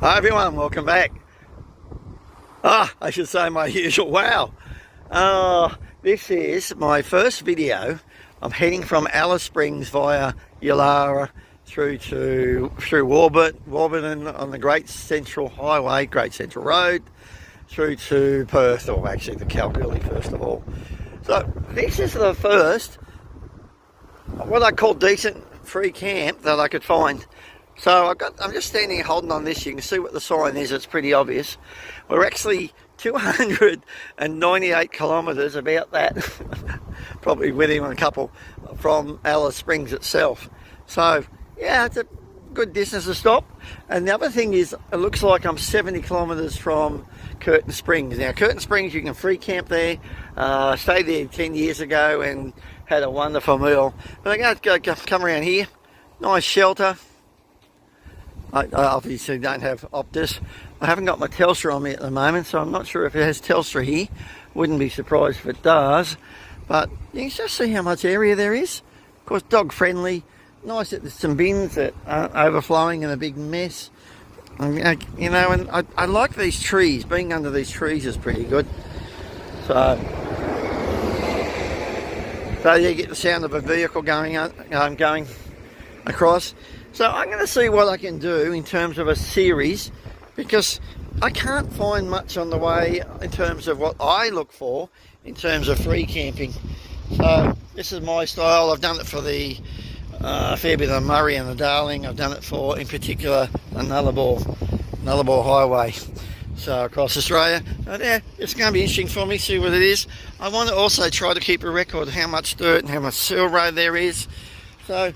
Hi everyone, welcome back. I should say my usual wow. This is my first video. I'm heading from Alice Springs via Yulara through Warburton on the Great Central Highway, Great Central Road, through to Perth, or actually the Kalgoorlie first of all. So this is the first, what I call decent free camp that I could find. So I'm just standing here holding on this. You can see what the sign is, it's pretty obvious. We're actually 298 kilometres, about that, probably within a couple, from Alice Springs itself. So yeah, it's a good distance to stop. And the other thing is, it looks like I'm 70 kilometres from Curtin Springs. Now Curtin Springs, you can free camp there. Stayed there 10 years ago and had a wonderful meal. But I'm going to come around here, nice shelter. I obviously don't have Optus. I haven't got my Telstra on me at the moment, so I'm not sure if it has Telstra here. Wouldn't be surprised if it does. But you can just see how much area there is. Of course, dog friendly. Nice that there's some bins that aren't overflowing in a big mess. You know, and I like these trees. Being under these trees is pretty good. So you get the sound of a vehicle going across. So I'm going to see what I can do in terms of a series, because I can't find much on the way in terms of what I look for in terms of free camping. So this is my style. I've done it for the fair bit of the Murray and the Darling. I've done it for, in particular, the Nullarbor Highway. So across Australia. But yeah, it's going to be interesting for me, see what it is. I want to also try to keep a record of how much dirt and how much seal road there is. So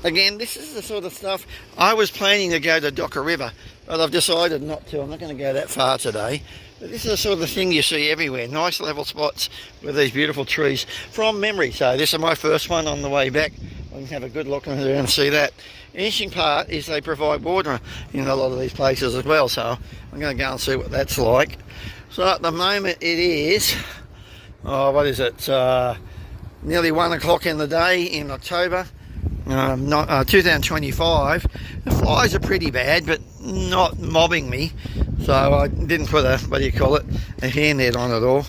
again, this is the sort of stuff. I was planning to go to Docker River, but I've decided not to. I'm not going to go that far today. But this is the sort of thing you see everywhere. Nice level spots with these beautiful trees from memory. So this is my first one on the way back. I can have a good look around and see that. The interesting part is they provide water in a lot of these places as well. So I'm going to go and see what that's like. So at the moment it is, what is it? Nearly 1 o'clock in the day in October. 2025. The flies are pretty bad, but not mobbing me, so I didn't put a hairnet on at all.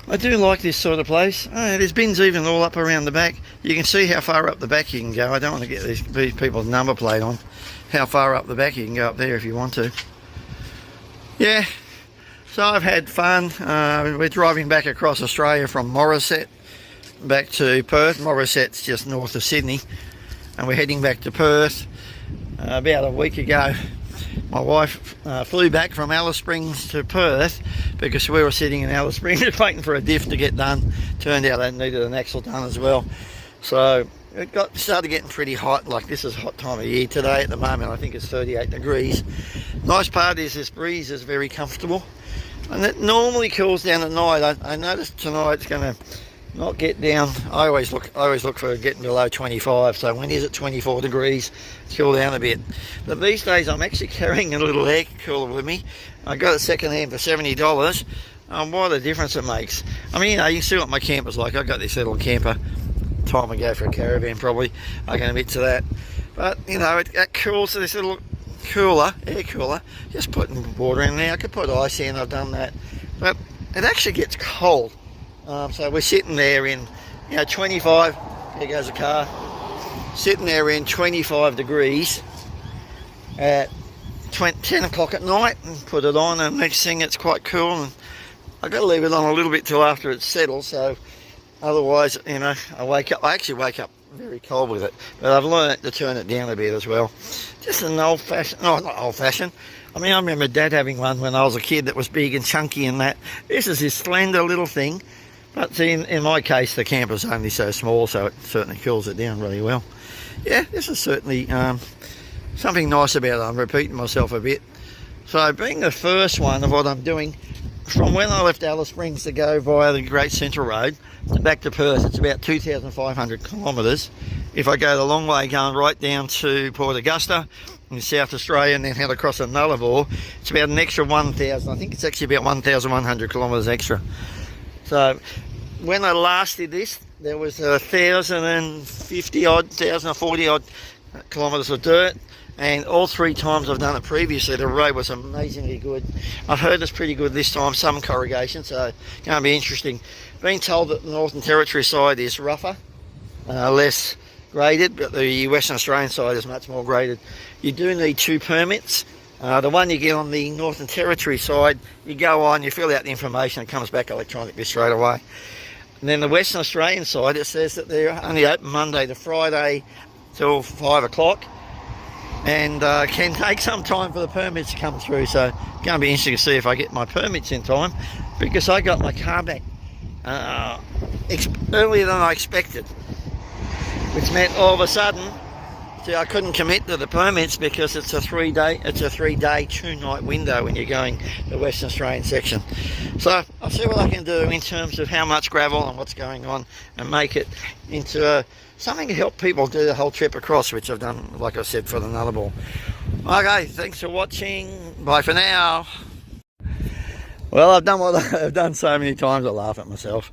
I do like this sort of place. There's bins even all up around the back. You can see how far up the back you can go. I don't want to get these people's number plate on. How far up the back you can go up there if you want to. Yeah, so I've had fun. We're driving back across Australia from Morisset back to Perth. Morisset's just north of Sydney, and we're heading back to Perth. About a week ago my wife flew back from Alice Springs to Perth because we were sitting in Alice Springs waiting for a diff to get done. Turned out they needed an axle done as well. So it started getting pretty hot. Like, this is a hot time of year today. At the moment I think it's 38 degrees. Nice part is this breeze is very comfortable, and it normally cools down at night. I noticed tonight it's going to not get down. I always look for getting below 25. So when it's at 24 degrees, cool down a bit. But these days I'm actually carrying a little air cooler with me. I got it second hand for $70. What a difference it makes. I mean, you know, you can see what my camper's like. I got this little camper time ago for a caravan, probably. I can admit to that. But you know, it cools to this little air cooler. Just putting water in there. I could put ice in. I've done that. But it actually gets cold. So we're sitting there in, 25, there goes a car, sitting there in 25 degrees at 10 o'clock at night, and put it on, and next thing it's quite cool, and I've got to leave it on a little bit till after it settles, so otherwise, I actually wake up very cold with it, but I've learned to turn it down a bit as well. Just an old-fashioned, not old-fashioned, I remember Dad having one when I was a kid that was big and chunky and that. This is this slender little thing. But see, in my case, the camper's only so small, so it certainly cools it down really well. Yeah, this is certainly something nice about it. I'm repeating myself a bit. So being the first one of what I'm doing, from when I left Alice Springs to go via the Great Central Road back to Perth, it's about 2,500 kilometres. If I go the long way going right down to Port Augusta in South Australia and then head across to Nullarbor, it's about an extra 1,000. I think it's actually about 1,100 kilometres extra. So when I last did this, there was 1,050 odd, 1,040 odd kilometres of dirt, and all 3 times I've done it previously, the road was amazingly good. I've heard it's pretty good this time, some corrugation, so it's going to be interesting. Been told that the Northern Territory side is rougher, less graded, but the Western Australian side is much more graded. You do need 2 permits. The one you get on the Northern Territory side, you go on, you fill out the information, it comes back electronically straight away. And then the Western Australian side, it says that they're only open Monday to Friday till 5 o'clock, and can take some time for the permits to come through. So it's going to be interesting to see if I get my permits in time, because I got my car back earlier than I expected, which meant all of a sudden, see, I couldn't commit to the permits because it's a 3-day, 2-night window when you're going the Western Australian section. So I'll see what I can do in terms of how much gravel and what's going on, and make it into something to help people do the whole trip across, which I've done, like I said, for the Nullarbor. Okay, thanks for watching. Bye for now. Well, I've done what I've done so many times, I laugh at myself.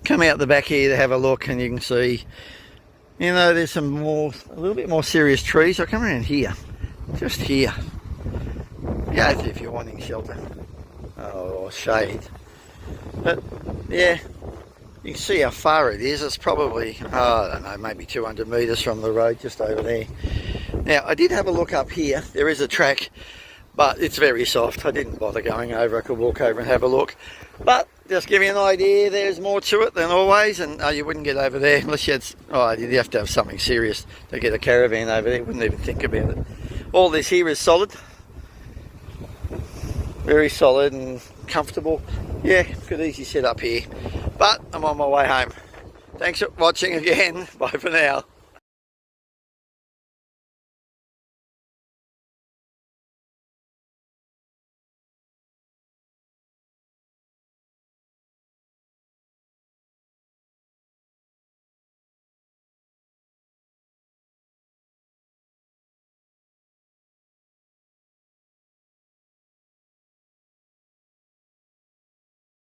Come out the back here to have a look, and you can see, you know, there's a little bit more serious trees. I'll come around here, just here. Yeah, if you're wanting shelter or shade. But yeah, you can see how far it is. It's probably, I don't know, maybe 200 metres from the road, just over there. Now, I did have a look up here. There is a track, but it's very soft. I didn't bother going over. I could walk over and have a look. But just give you an idea, there's more to it than always, and you wouldn't get over there unless you had, you'd have to have something serious to get a caravan over there. Wouldn't even think about it. All this here is solid, very solid and comfortable. Yeah, could easily sit up here, but I'm on my way home. Thanks for watching again. Bye for now.